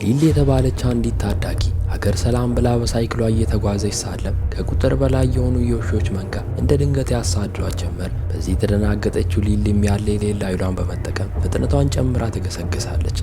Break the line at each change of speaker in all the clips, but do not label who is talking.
ሊሊ የተባለች አንዲት ታዳጊ ሀገር ሰላም ብላ በሳይክሏ እየተጓዘች ሳለ ከቁጥር በላይ የሆኑ የውሾች መንጋ እንደ ድንገት ያሳድዷት ጀመር። በዚህ የተደናገጠችው ሊሊም ያለ የሌላ ኃይሏን በመጠቀም ፍጥነቷን ጨምራ ትገሰግሳለች።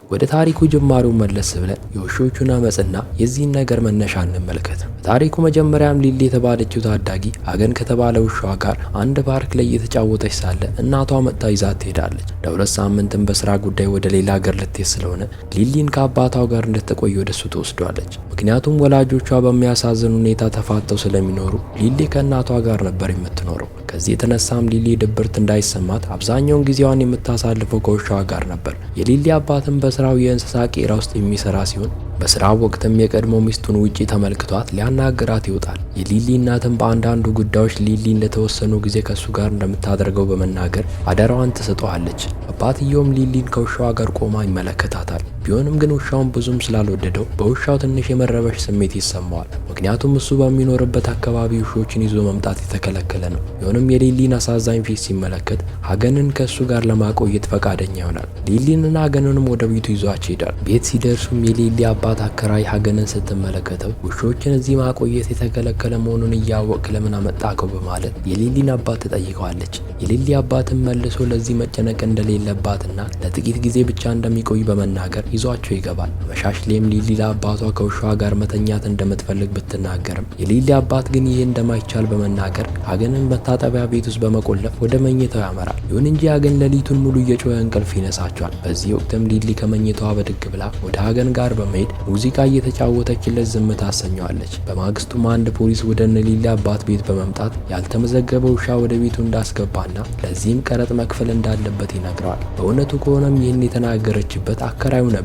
ወደ ታሪኩ ጅማሬው መለስ ብለን የውሾቹን አመጽና የዚህን ነገር መነሻ እንመልከት። በታሪኩ መጀመሪያም ሊሊ የተባለችው ታዳጊ አገን ከተባለ ውሻዋ ጋር አንድ ፓርክ ላይ እየተጫወተች ሳለ እናቷ መጥታ ይዛት ትሄዳለች። ለ2 ሳምንትም በስራ ጉዳይ ወደ ሌላ ሀገር ልትሄድ ስለሆነ ሊሊን ከአባቷ ጋር እንድትቆይ ወደሱ ትወስዷለች። ምክንያቱም ወላጆቿ በሚያሳዝን ሁኔታ ተፋተው ስለሚኖሩ ሊሊ ከእናቷ ጋር ነበር የምትኖረው። ከዚህ የተነሳም ሊሊ ድብርት እንዳይሰማት አብዛኛውን ጊዜዋን የምታሳልፈው ከውሻዋ ጋር ነበር። የሊሊ አባትም በስራው የእንስሳ ቄራ ውስጥ የሚሰራ ሲሆን በስራው ወቅትም የቀድሞ ሚስቱን ውጪ ተመልክቷት ሊያናግራት ይወጣል። የሊሊ እናትም በአንዳንዱ ጉዳዮች ሊሊን ለተወሰኑ ጊዜ ከሱ ጋር እንደምታደርገው በመናገር አደራዋን ትሰጠዋለች። አባትየውም ሊሊን ከውሻዋ ጋር ቆማ ይመለከታታል። ቢሆንም ግን ውሻውን ብዙም ስላልወደደው በውሻው ትንሽ የመረበሽ ስሜት ይሰማዋል። ምክንያቱም እሱ በሚኖርበት አካባቢ ውሾችን ይዞ መምጣት የተከለከለ ነው። ቢሆንም የሊሊን አሳዛኝ ፊት ሲመለከት ሀገንን ከሱ ጋር ለማቆየት ፈቃደኛ ይሆናል። ሊሊንና ሀገንንም ወደ ቤቱ ይዟቸው ይሄዳል። ቤት ሲደርሱም የሊሊ አባት አከራይ ሀገንን ስትመለከተው ውሾችን እዚህ ማቆየት የተከለከለ መሆኑን እያወቅ ለምን አመጣከው በማለት የሊሊን አባት ትጠይቀዋለች። የሊሊ አባትም መልሶ ለዚህ መጨነቅ እንደሌለባትና ለጥቂት ጊዜ ብቻ እንደሚቆይ በመናገር ይዟቸው ይገባል። መሻሽ ላይም ሊሊ ለአባቷ ከውሻዋ ጋር መተኛት እንደምትፈልግ ብትናገርም የሊሊ አባት ግን ይህ እንደማይቻል በመናገር ሀገንን መታጠቢያ ቤት ውስጥ በመቆለፍ ወደ መኝታው ያመራል። ይሁን እንጂ ሀገን ሌሊቱን ሙሉ እየጮኸ እንቅልፍ ይነሳቸዋል። በዚህ ወቅትም ሊሊ ከመኝታዋ በድግ ብላ ወደ ሀገን ጋር በመሄድ ሙዚቃ እየተጫወተችለት ዝም ታሰኘዋለች። በማግስቱም አንድ ፖሊስ ወደ ሊሊ አባት ቤት በመምጣት ያልተመዘገበ ውሻ ወደ ቤቱ እንዳስገባና ለዚህም ቀረጥ መክፈል እንዳለበት ይነግረዋል። በእውነቱ ከሆነም ይህን የተናገረችበት አከራዩ ነበረች።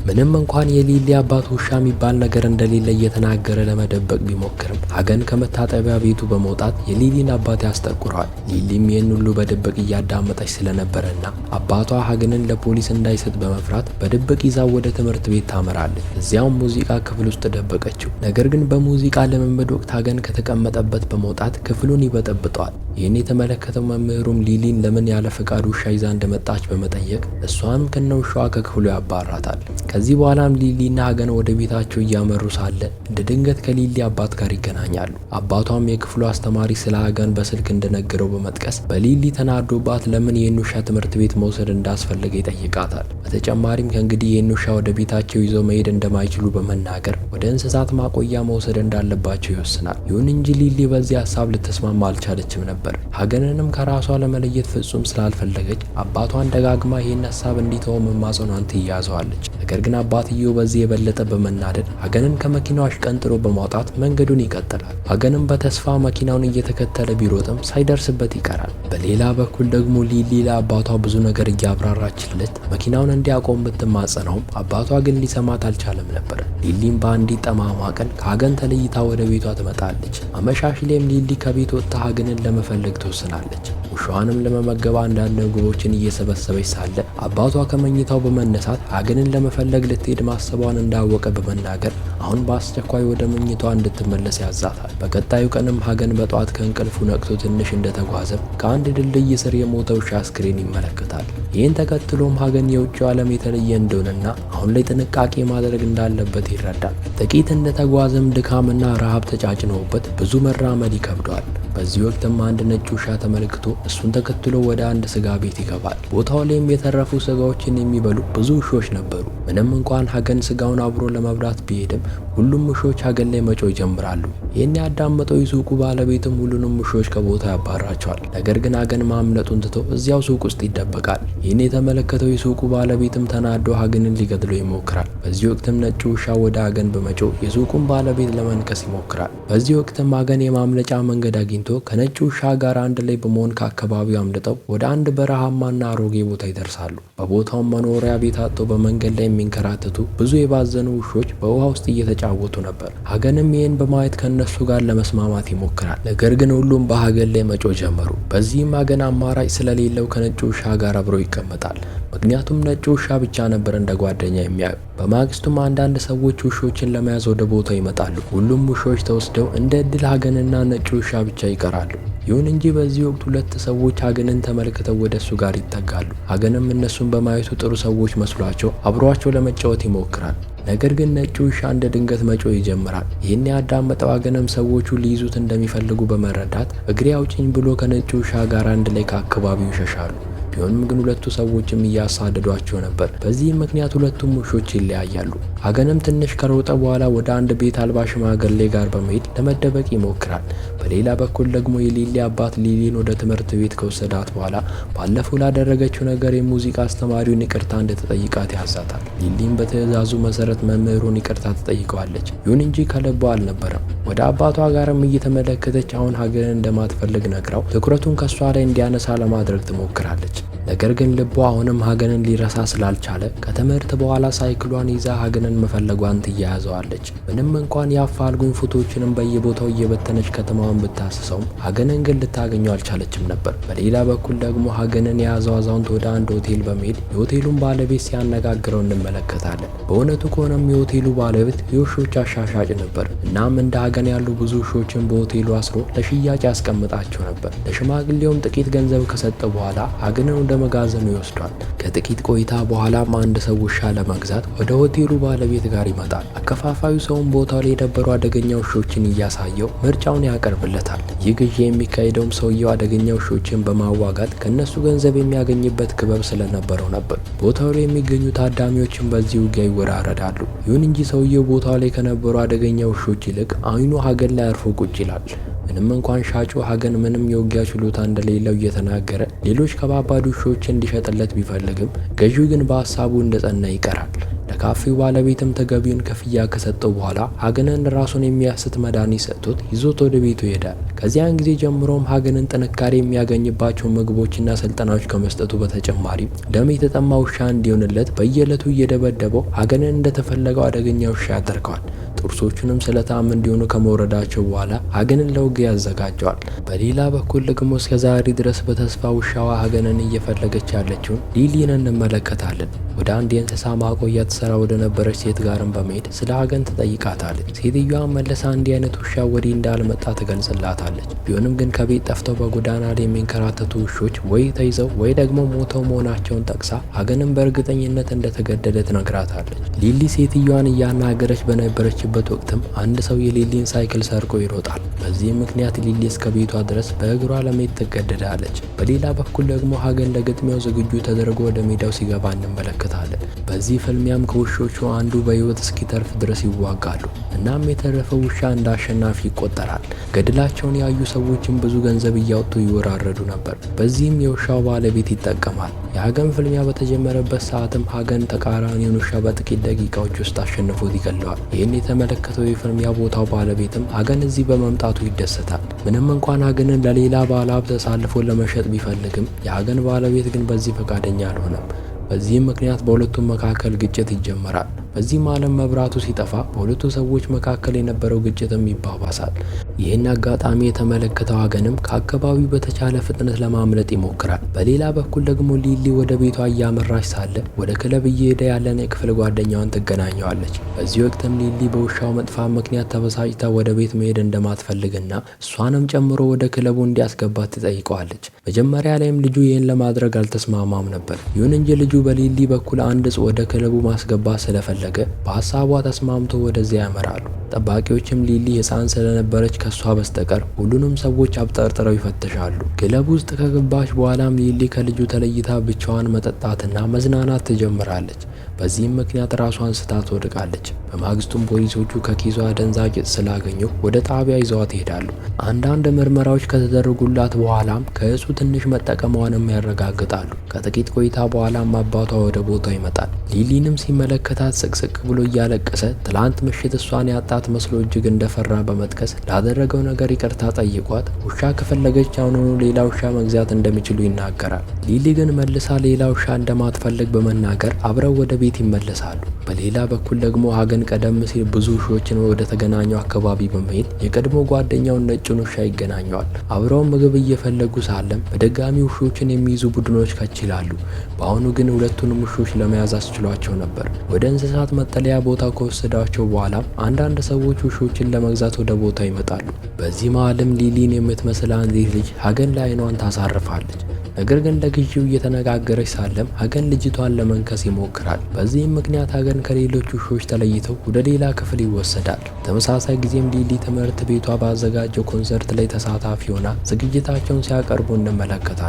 ምንም እንኳን የሊሊ አባት ውሻ የሚባል ነገር እንደሌለ እየተናገረ ለመደበቅ ቢሞክርም ሀገን ከመታጠቢያ ቤቱ በመውጣት የሊሊን አባት ያስጠቁረዋል። ሊሊም ይህን ሁሉ በድብቅ እያዳመጠች ስለነበረና አባቷ ሀገንን ለፖሊስ እንዳይሰጥ በመፍራት በድብቅ ይዛው ወደ ትምህርት ቤት ታመራለች። እዚያውም ሙዚቃ ክፍል ውስጥ ደበቀችው። ነገር ግን በሙዚቃ ልምምድ ወቅት ሀገን ከተቀመጠበት በመውጣት ክፍሉን ይበጠብጠዋል። ይህን የተመለከተው መምህሩም ሊሊን ለምን ያለ ፈቃድ ውሻ ይዛ እንደመጣች በመጠየቅ እሷም ከነ ውሻዋ ከክፍሉ ያባራታል። ከዚህ በኋላም ሊሊና ሀገን ወደ ቤታቸው እያመሩ ሳለ እንደ ድንገት ከሊሊ አባት ጋር ይገናኛሉ። አባቷም የክፍሉ አስተማሪ ስለ ሀገን በስልክ እንደነገረው በመጥቀስ በሊሊ ተናዶባት ለምን ይህን ውሻ ትምህርት ቤት መውሰድ እንዳስፈለገ ይጠይቃታል። በተጨማሪም ከእንግዲህ ይህን ውሻ ወደ ቤታቸው ይዘው መሄድ እንደማይችሉ በመናገር ወደ እንስሳት ማቆያ መውሰድ እንዳለባቸው ይወስናል። ይሁን እንጂ ሊሊ በዚህ ሀሳብ ልትስማማ አልቻለችም ነበር። ሀገንንም ከራሷ ለመለየት ፍጹም ስላልፈለገች አባቷን ደጋግማ ይህን ሀሳብ እንዲተው መማጸኗን ትያዘዋለች። ነገር ግን አባትየው በዚህ የበለጠ በመናደድ ሀገንን ከመኪናው አሽቀንጥሮ በማውጣት መንገዱን ይቀጥላል። ሀገንም በተስፋ መኪናውን እየተከተለ ቢሮጥም ሳይደርስበት ይቀራል። በሌላ በኩል ደግሞ ሊሊ ለአባቷ ብዙ ነገር እያብራራችለት መኪናውን እንዲያቆም ብትማጸነውም አባቷ ግን ሊሰማት አልቻለም ነበር። ሊሊም በአንዲት ጠማማ ቀን ከሀገን ተለይታ ወደ ቤቷ ትመጣለች። አመሻሽ ላይም ሊሊ ከቤት ወጥታ ሀገንን ለመፈለግ ትወስናለች። ውሻዋንም ለመመገብ አንዳንድ ምግቦችን እየሰበሰበች ሳለ አባቷ ከመኝታው በመነሳት ሀገንን ለመፈለግ ልትሄድ ማሰቧን እንዳወቀ በመናገር አሁን በአስቸኳይ ወደ መኝታዋ እንድትመለስ ያዛታል። በቀጣዩ ቀንም ሀገን በጠዋት ከእንቅልፉ ነቅቶ ትንሽ እንደተጓዘም ከአንድ ድልድይ ስር የሞተ ውሻ አስክሬን ይመለከታል። ይህን ተከትሎም ሀገን የውጭው ዓለም የተለየ እንደሆነና አሁን ላይ ጥንቃቄ ማድረግ እንዳለበት ይረዳል። ጥቂት እንደተጓዘም ድካምና ረሃብ ተጫጭነውበት ብዙ መራመድ ይከብደዋል። በዚህ ወቅትም አንድ ነጭ ውሻ ተመልክቶ እሱን ተከትሎ ወደ አንድ ስጋ ቤት ይገባል። ቦታው ላይም የተረፉ ስጋዎችን የሚበሉ ብዙ ውሾች ነበሩ። ምንም እንኳን ሀገን ስጋውን አብሮ ለመብላት ቢሄድም ሁሉም ውሾች ሀገን ላይ መጮህ ይጀምራሉ። ይህን ያዳመጠው የሱቁ ባለቤትም ሁሉንም ውሾች ከቦታ ያባራቸዋል። ነገር ግን ሀገን ማምለጡን ትቶ እዚያው ሱቅ ውስጥ ይደበቃል። ይህን የተመለከተው የሱቁ ባለቤትም ተናዶ ሀገንን ሊገድለው ይሞክራል። በዚህ ወቅትም ነጭ ውሻ ወደ ሀገን በመጮህ የሱቁን ባለቤት ለመንከስ ይሞክራል። በዚህ ወቅትም ሀገን የማምለጫ መንገድ አግኝቶ ከነጭ ውሻ ጋር አንድ ላይ በመሆን ከአካባቢው አምልጠው ወደ አንድ በረሃማና አሮጌ ቦታ ይደርሳሉ። በቦታው መኖሪያ ቤት አጥተው በመንገድ ላይ የሚንከራተቱ ብዙ የባዘኑ ውሾች በውሃ ውስጥ እየተጫወቱ ነበር። ሀገንም ይህን በማየት ከነሱ ጋር ለመስማማት ይሞክራል። ነገር ግን ሁሉም በሀገን ላይ መጮህ ጀመሩ። በዚህም ሀገን አማራጭ ስለሌለው ከነጭ ውሻ ጋር አብሮ ይቀመጣል። ምክንያቱም ነጭ ውሻ ብቻ ነበር እንደ ጓደኛ የሚያዩ። በማግስቱም አንዳንድ ሰዎች ውሾችን ለመያዝ ወደ ቦታው ይመጣሉ። ሁሉም ውሾች ተወስደው እንደ እድል ሀገንና ነጭ ውሻ ብቻ ይቀራሉ። ይሁን እንጂ በዚህ ወቅት ሁለት ሰዎች ሀገንን ተመልክተው ወደ እሱ ጋር ይጠጋሉ። ሀገንም እነሱን በማየቱ ጥሩ ሰዎች መስሏቸው አብሯቸው ለመጫወት ይሞክራል። ነገር ግን ነጭ ውሻ እንደ ድንገት መጮህ ይጀምራል። ይህን ያዳመጠው ሀገንም ሰዎቹ ሊይዙት እንደሚፈልጉ በመረዳት እግሬ አውጭኝ ብሎ ከነጭ ውሻ ጋር አንድ ላይ ከአካባቢው ይሸሻሉ። ቢሆንም ግን ሁለቱ ሰዎችም እያሳደዷቸው ነበር። በዚህም ምክንያት ሁለቱም ውሾች ይለያያሉ። ሀገንም ትንሽ ከሮጠ በኋላ ወደ አንድ ቤት አልባ ሽማግሌ ጋር በመሄድ ለመደበቅ ይሞክራል። በሌላ በኩል ደግሞ የሊሊ አባት ሊሊን ወደ ትምህርት ቤት ከወሰዳት በኋላ ባለፈው ላደረገችው ነገር የሙዚቃ አስተማሪውን ይቅርታ እንድትጠይቃት ያዛታል። ሊሊም በትዕዛዙ መሰረት መምህሩን ይቅርታ ትጠይቀዋለች። ይሁን እንጂ ከልቧ አልነበረም። ወደ አባቷ ጋርም እየተመለከተች አሁን ሀገርን እንደማትፈልግ ነግራው ትኩረቱን ከሷ ላይ እንዲያነሳ ለማድረግ ትሞክራለች። ነገር ግን ልቧ አሁንም ሀገንን ሊረሳ ስላልቻለ ከትምህርት በኋላ ሳይክሏን ይዛ ሀገንን መፈለጓን ትያያዘዋለች። ምንም እንኳን የአፋልጉኝ ፎቶዎችንም በየቦታው እየበተነች ከተማዋን ብታስሰውም ሀገንን ግን ልታገኘው አልቻለችም ነበር። በሌላ በኩል ደግሞ ሀገንን የያዘው አዛውንት ወደ አንድ ሆቴል በመሄድ የሆቴሉን ባለቤት ሲያነጋግረው እንመለከታለን። በእውነቱ ከሆነም የሆቴሉ ባለቤት የውሾች አሻሻጭ ነበር። እናም እንደ ሀገን ያሉ ብዙ ውሾችን በሆቴሉ አስሮ ለሽያጭ ያስቀምጣቸው ነበር። ለሽማግሌውም ጥቂት ገንዘብ ከሰጠ በኋላ ሀገንን ወደ መጋዘኑ ይወስዷል። ከጥቂት ቆይታ በኋላም አንድ ሰው ውሻ ለመግዛት ወደ ሆቴሉ ባለቤት ጋር ይመጣል። አከፋፋዩ ሰውን ቦታው ላይ የነበሩ አደገኛ ውሾችን እያሳየው ምርጫውን ያቀርብለታል። ይህ ግዢ የሚካሄደውም ሰውየው አደገኛ ውሾችን በማዋጋት ከነሱ ገንዘብ የሚያገኝበት ክበብ ስለነበረው ነበር። ቦታው ላይ የሚገኙ ታዳሚዎችን በዚህ ውጊያ ይወራረዳሉ። ይሁን እንጂ ሰውየው ቦታው ላይ ከነበሩ አደገኛ ውሾች ይልቅ አይኑ ሀገን ላይ አርፎ ቁጭ ይላል። ምንም እንኳን ሻጩ ሀገን ምንም የውጊያ ችሎታ እንደሌለው እየተናገረ ሌሎች ከባባድ ውሾች እንዲሸጥለት ቢፈልግም ገዢው ግን በሀሳቡ እንደጸና ይቀራል። ለካፌው ባለቤትም ተገቢውን ክፍያ ከሰጠው በኋላ ሀገንን ራሱን የሚያስት መድኃኒት ሰጥቶት ይዞት ወደ ቤቱ ይሄዳል። ከዚያን ጊዜ ጀምሮም ሀገንን ጥንካሬ የሚያገኝባቸው ምግቦችና ስልጠናዎች ከመስጠቱ በተጨማሪ ደም የተጠማ ውሻ እንዲሆንለት በየዕለቱ እየደበደበው ሀገንን እንደተፈለገው አደገኛ ውሻ ያደርገዋል። ጥርሶቹንም ስለታም እንዲሆኑ ከመውረዳቸው በኋላ ሀገንን ለውጊያ ያዘጋጀዋል። በሌላ በኩል ደግሞ እስከዛሬ ድረስ በተስፋ ውሻዋ ሀገንን እየፈለገች ያለችውን ሊሊን እንመለከታለን። ወደ አንድ የእንስሳ ማቆያ ትሰራ ወደ ነበረች ሴት ጋርም በመሄድ ስለ ሀገን ትጠይቃታለች። ሴትዮዋ መለሳ እንዲህ አይነት ውሻ ወዲህ እንዳልመጣ ትገልጽላታለች። ቢሆንም ግን ከቤት ጠፍተው በጎዳና ላይ የሚንከራተቱ ውሾች ወይ ተይዘው ወይ ደግሞ ሞተው መሆናቸውን ጠቅሳ ሀገንን በእርግጠኝነት እንደተገደለ ትነግራታለች። ሊሊ ሴትዮዋን እያናገረች በነበረችበት ወቅትም አንድ ሰው የሊሊን ሳይክል ሰርቆ ይሮጣል። በዚህም ምክንያት ሊሊ እስከ ቤቷ ድረስ በእግሯ ለመሄድ ትገደዳለች። በሌላ በኩል ደግሞ ሀገን ለግጥሚያው ዝግጁ ተደርጎ ወደ ሜዳው ሲገባ እንመለከታለን። በዚህ ፍልሚያም ከውሾቹ አንዱ በህይወት እስኪተርፍ ድረስ ይዋጋሉ። እናም የተረፈው ውሻ እንደ አሸናፊ ይቆጠራል። ገድላቸውን ያዩ ሰዎችም ብዙ ገንዘብ እያወጡ ይወራረዱ ነበር። በዚህም የውሻው ባለቤት ይጠቀማል። የሀገን ፍልሚያ በተጀመረበት ሰዓትም ሀገን ተቃራኒውን ውሻ በጥቂት ደቂቃዎች ውስጥ አሸንፎት ይገለዋል። ይህን የተመለከተው የፍልሚያ ቦታው ባለቤትም ሀገን እዚህ በመምጣቱ ይደሰታል። ምንም እንኳን ሀገንን ለሌላ ባለሀብት አሳልፎ ለመሸጥ ቢፈልግም የሀገን ባለቤት ግን በዚህ ፈቃደኛ አልሆነም። በዚህም ምክንያት በሁለቱም መካከል ግጭት ይጀመራል። በዚህም ዓለም መብራቱ ሲጠፋ በሁለቱ ሰዎች መካከል የነበረው ግጭትም ይባባሳል። ይህን አጋጣሚ የተመለከተው ሀገንም ከአካባቢው በተቻለ ፍጥነት ለማምለጥ ይሞክራል። በሌላ በኩል ደግሞ ሊሊ ወደ ቤቷ እያመራች ሳለ ወደ ክለብ እየሄደ ያለን የክፍል ጓደኛዋን ትገናኘዋለች። በዚህ ወቅትም ሊሊ በውሻው መጥፋት ምክንያት ተበሳጭታ ወደ ቤት መሄድ እንደማትፈልግና እሷንም ጨምሮ ወደ ክለቡ እንዲያስገባት ትጠይቀዋለች። መጀመሪያ ላይም ልጁ ይህን ለማድረግ አልተስማማም ነበር። ይሁን እንጂ ልጁ በሊሊ በኩል አንድ እጽ ወደ ክለቡ ማስገባት ስለፈለገ በሀሳቧ ተስማምቶ ወደዚያ ያመራሉ። ጠባቂዎችም ሊሊ ሕፃን ስለነበረች ከሷ በስተቀር ሁሉንም ሰዎች አብጠርጥረው ይፈትሻሉ። ክለብ ውስጥ ከገባች በኋላም ሊሊ ከልጁ ተለይታ ብቻዋን መጠጣትና መዝናናት ትጀምራለች። በዚህም ምክንያት ራሷን ስታ ትወድቃለች። በማግስቱም ፖሊሶቹ ከኪሷ አደንዛዥ እጽ ስላገኙ ወደ ጣቢያ ይዘዋት ይሄዳሉ። አንዳንድ ምርመራዎች ከተደረጉላት በኋላም ከእጹ ትንሽ መጠቀሟንም ያረጋግጣሉ። ከጥቂት ቆይታ በኋላም አባቷ ወደ ቦታው ይመጣል። ሊሊንም ሲመለከታት ስቅስቅ ብሎ እያለቀሰ ትላንት ምሽት እሷን ያጣት መስሎ እጅግ እንደፈራ በመጥቀስ ላደረገው ነገር ይቅርታ ጠይቋት ውሻ ከፈለገች አሁኑኑ ሌላ ውሻ መግዛት እንደሚችሉ ይናገራል። ሊሊ ግን መልሳ ሌላ ውሻ እንደማትፈልግ በመናገር አብረው ወደ ቤት ይመለሳሉ። በሌላ በኩል ደግሞ ሀገን ቀደም ሲል ብዙ ውሾችን ወደ ተገናኘው አካባቢ በመሄድ የቀድሞ ጓደኛውን ነጩን ውሻ ይገናኘዋል። አብረው ምግብ እየፈለጉ ሳለም በድጋሚ ውሾችን የሚይዙ ቡድኖች ከች ይላሉ። በአሁኑ ግን ሁለቱንም ውሾች ለመያዝ አስችሏቸው ነበር። ወደ እንስሳት መጠለያ ቦታ ከወሰዷቸው በኋላም አንዳንድ ሰዎች ውሾችን ለመግዛት ወደ ቦታ ይመጣሉ። በዚህ መሀልም ሊሊን የምትመስል አንዲት ልጅ ሀገን ላይ አይኗን ታሳርፋለች። ነገር ግን ለግዢው እየተነጋገረች ሳለም ሀገን ልጅቷን ለመንከስ ይሞክራል። በዚህም ምክንያት ሀገን ከሌሎች ውሾች ተለይተው ወደ ሌላ ክፍል ይወሰዳል። ተመሳሳይ ጊዜም ሊሊ ትምህርት ቤቷ ባዘጋጀው ኮንሰርት ላይ ተሳታፊ ሆና ዝግጅታቸውን ሲያቀርቡ እንመለከታለን።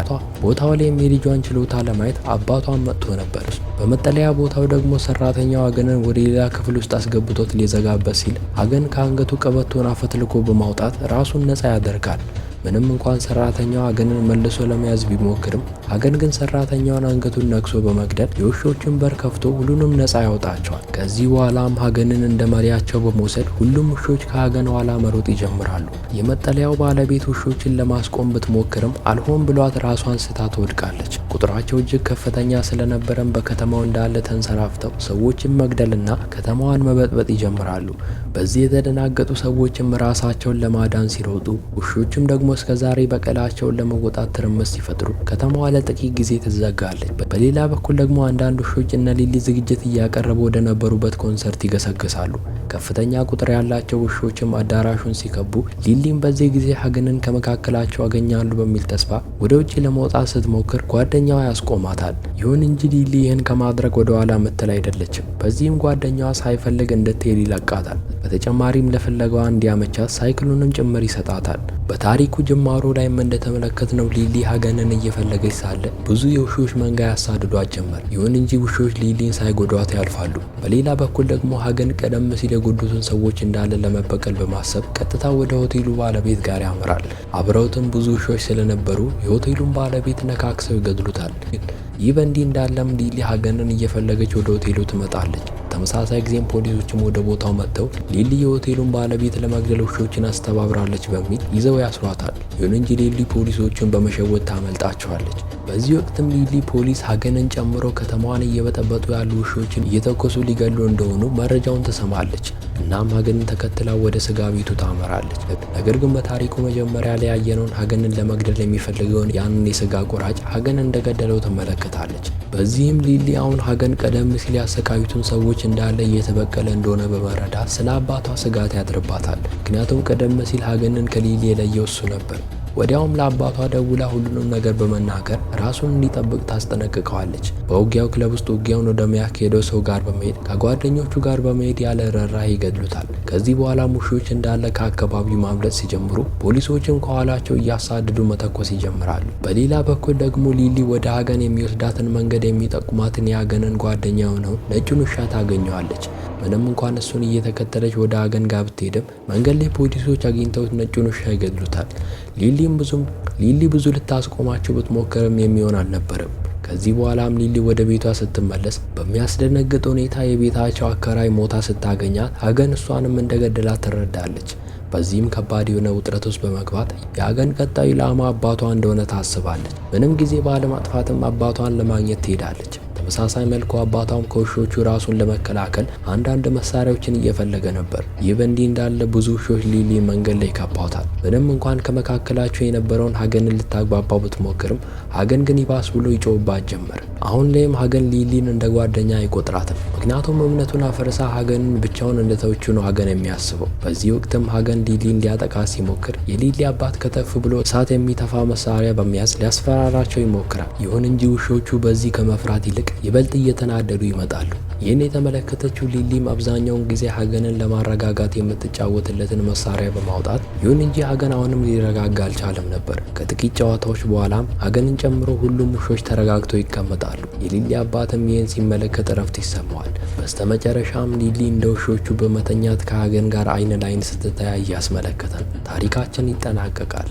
ቦታው ላይም የልጇን ችሎታ ለማየት አባቷን መጥቶ ነበር። በመጠለያ ቦታው ደግሞ ሰራተኛው ሀገንን ወደ ሌላ ክፍል ውስጥ አስገብቶት ሊዘጋበት ሲል ሀገን ከአንገቱ ቀበቶን አፈትልኮ በማውጣት ራሱን ነፃ ያደርጋል። ምንም እንኳን ሰራተኛው ሀገንን መልሶ ለመያዝ ቢሞክርም ሀገን ግን ሰራተኛውን አንገቱን ነክሶ በመግደል የውሾችን በር ከፍቶ ሁሉንም ነፃ ያወጣቸዋል። ከዚህ በኋላም ሀገንን እንደ መሪያቸው በመውሰድ ሁሉም ውሾች ከሀገን ኋላ መሮጥ ይጀምራሉ። የመጠለያው ባለቤት ውሾችን ለማስቆም ብትሞክርም አልሆን ብሏት ራሷን ስታ ትወድቃለች። ቁጥራቸው እጅግ ከፍተኛ ስለነበረም በከተማው እንዳለ ተንሰራፍተው ሰዎችን መግደልና ከተማዋን መበጥበጥ ይጀምራሉ። በዚህ የተደናገጡ ሰዎችም ራሳቸውን ለማዳን ሲሮጡ ውሾችም ደግሞ እስከ ዛሬ በቀላቸውን ለመወጣት ትርምስ ሲፈጥሩ ከተማዋ ለጥቂት ጊዜ ትዘጋለች። በሌላ በኩል ደግሞ አንዳንድ ውሾች እነ ሊሊ ዝግጅት እያቀረቡ ወደ ነበሩበት ኮንሰርት ይገሰግሳሉ። ከፍተኛ ቁጥር ያላቸው ውሾችም አዳራሹን ሲከቡ ሊሊም በዚህ ጊዜ ሀገንን ከመካከላቸው ያገኛሉ በሚል ተስፋ ወደ ውጭ ለመውጣት ስትሞክር ጓደኛዋ ያስቆማታል። ይሁን እንጂ ሊሊ ይህን ከማድረግ ወደ ኋላ ምትል አይደለችም። በዚህም ጓደኛዋ ሳይፈልግ እንድትሄድ ይለቃታል። በተጨማሪም ለፍለጋዋ እንዲያመቻት ሳይክሉንም ጭምር ይሰጣታል። በታሪኩ ጅማሮ ላይም እንደተመለከትነው ሊሊ ሀገንን እየፈለገች ሳለ ብዙ የውሾች መንጋ ያሳድዷት ጀመር። ይሁን እንጂ ውሾች ሊሊን ሳይጎዷት ያልፋሉ። በሌላ በኩል ደግሞ ሀገን ቀደም ሲል የጎዱትን ሰዎች እንዳለ ለመበቀል በማሰብ ቀጥታ ወደ ሆቴሉ ባለቤት ጋር ያመራል። አብረውትም ብዙ ውሾች ስለነበሩ የሆቴሉን ባለቤት ነካክሰው ይገድሉታል። ይህ በእንዲህ እንዳለም ሊሊ ሀገንን እየፈለገች ወደ ሆቴሉ ትመጣለች። ተመሳሳይ ጊዜም ፖሊሶችም ወደ ቦታው መጥተው ሊሊ የሆቴሉን ባለቤት ለመግደል ውሾችን አስተባብራለች በሚል ይዘው ያስሯታል። ይሁን እንጂ ሊሊ ፖሊሶቹን በመሸወድ ታመልጣቸዋለች። በዚህ ወቅትም ሊሊ ፖሊስ ሀገንን ጨምሮ ከተማዋን እየበጠበጡ ያሉ ውሾችን እየተኮሱ ሊገሉ እንደሆኑ መረጃውን ትሰማለች። እናም ሀገንን ተከትላ ወደ ስጋ ቤቱ ታመራለች። ነገር ግን በታሪኩ መጀመሪያ ላይ ያየነውን ሀገንን ለመግደል የሚፈልገውን ያንን የስጋ ቆራጭ ሀገን እንደገደለው ትመለከታለች። በዚህም ሊሊ አሁን ሀገን ቀደም ሲል ያሰቃዩትን ሰዎች እንዳለ እየተበቀለ እንደሆነ በመረዳት ስለ አባቷ ስጋት ያድርባታል። ምክንያቱም ቀደም ሲል ሀገንን ከሊሊ የለየው እሱ ነበር። ወዲያውም ለአባቷ ደውላ ሁሉንም ነገር በመናገር ራሱን እንዲጠብቅ ታስጠነቅቀዋለች። በውጊያው ክለብ ውስጥ ውጊያውን ወደሚያካሄደው ሰው ጋር በመሄድ ከጓደኞቹ ጋር በመሄድ ያለ ርኅራኄ ይገድሉታል። ከዚህ በኋላ ውሾች እንዳለ ከአካባቢው ማምለጥ ሲጀምሩ ፖሊሶችም ከኋላቸው እያሳደዱ መተኮስ ይጀምራሉ። በሌላ በኩል ደግሞ ሊሊ ወደ ሀገን የሚወስዳትን መንገድ የሚጠቁማትን የሀገንን ጓደኛ የሆነው ነጩን ውሻ ታገኘዋለች። ምንም እንኳን እሱን እየተከተለች ወደ ሀገን ጋር ብትሄድም መንገድ ላይ ፖሊሶች አግኝተውት ነጩን ውሻ ይገድሉታል። ሊሊ ብዙ ልታስቆማቸው ብትሞክርም የሚሆን አልነበረም። ከዚህ በኋላም ሊሊ ወደ ቤቷ ስትመለስ በሚያስደነግጥ ሁኔታ የቤታቸው አከራይ ሞታ ስታገኛት ሀገን እሷንም እንደገደላት ትረዳለች። በዚህም ከባድ የሆነ ውጥረት ውስጥ በመግባት የሀገን ቀጣዩ ኢላማ አባቷ እንደሆነ ታስባለች። ምንም ጊዜ ባለማጥፋትም አባቷን ለማግኘት ትሄዳለች። በተመሳሳይ መልኩ አባቷም ከውሾቹ ራሱን ለመከላከል አንዳንድ መሳሪያዎችን እየፈለገ ነበር። ይህ በእንዲህ እንዳለ ብዙ ውሾች ሊሊ መንገድ ላይ ከቧታል። ምንም እንኳን ከመካከላቸው የነበረውን ሀገንን ልታግባባው ብትሞክርም ሀገን ግን ይባስ ብሎ ይጮህባት ጀመር። አሁን ላይም ሀገን ሊሊን እንደ ጓደኛ አይቆጥራትም። ምክንያቱም እምነቱን አፈርሳ ሀገንን ብቻውን እንደተወቹ ነው ሀገን የሚያስበው። በዚህ ወቅትም ሀገን ሊሊን ሊያጠቃ ሲሞክር የሊሊ አባት ከተፍ ብሎ እሳት የሚተፋ መሳሪያ በመያዝ ሊያስፈራራቸው ይሞክራል። ይሁን እንጂ ውሾቹ በዚህ ከመፍራት ይልቅ ይበልጥ እየተናደዱ ይመጣሉ። ይህን የተመለከተችው ሊሊም አብዛኛውን ጊዜ ሀገንን ለማረጋጋት የምትጫወትለትን መሳሪያ በማውጣት ይሁን እንጂ ሀገን አሁንም ሊረጋጋ አልቻለም ነበር። ከጥቂት ጨዋታዎች በኋላም ሀገንን ጨምሮ ሁሉም ውሾች ተረጋግተው ይቀመጣሉ። የሊሊ አባትም ይህን ሲመለከት እረፍት ይሰማዋል። በስተመጨረሻም ሊሊ እንደ ውሾቹ በመተኛት ከሀገን ጋር አይን ላይን ስትተያይ ያስመለከተን ታሪካችን ይጠናቀቃል።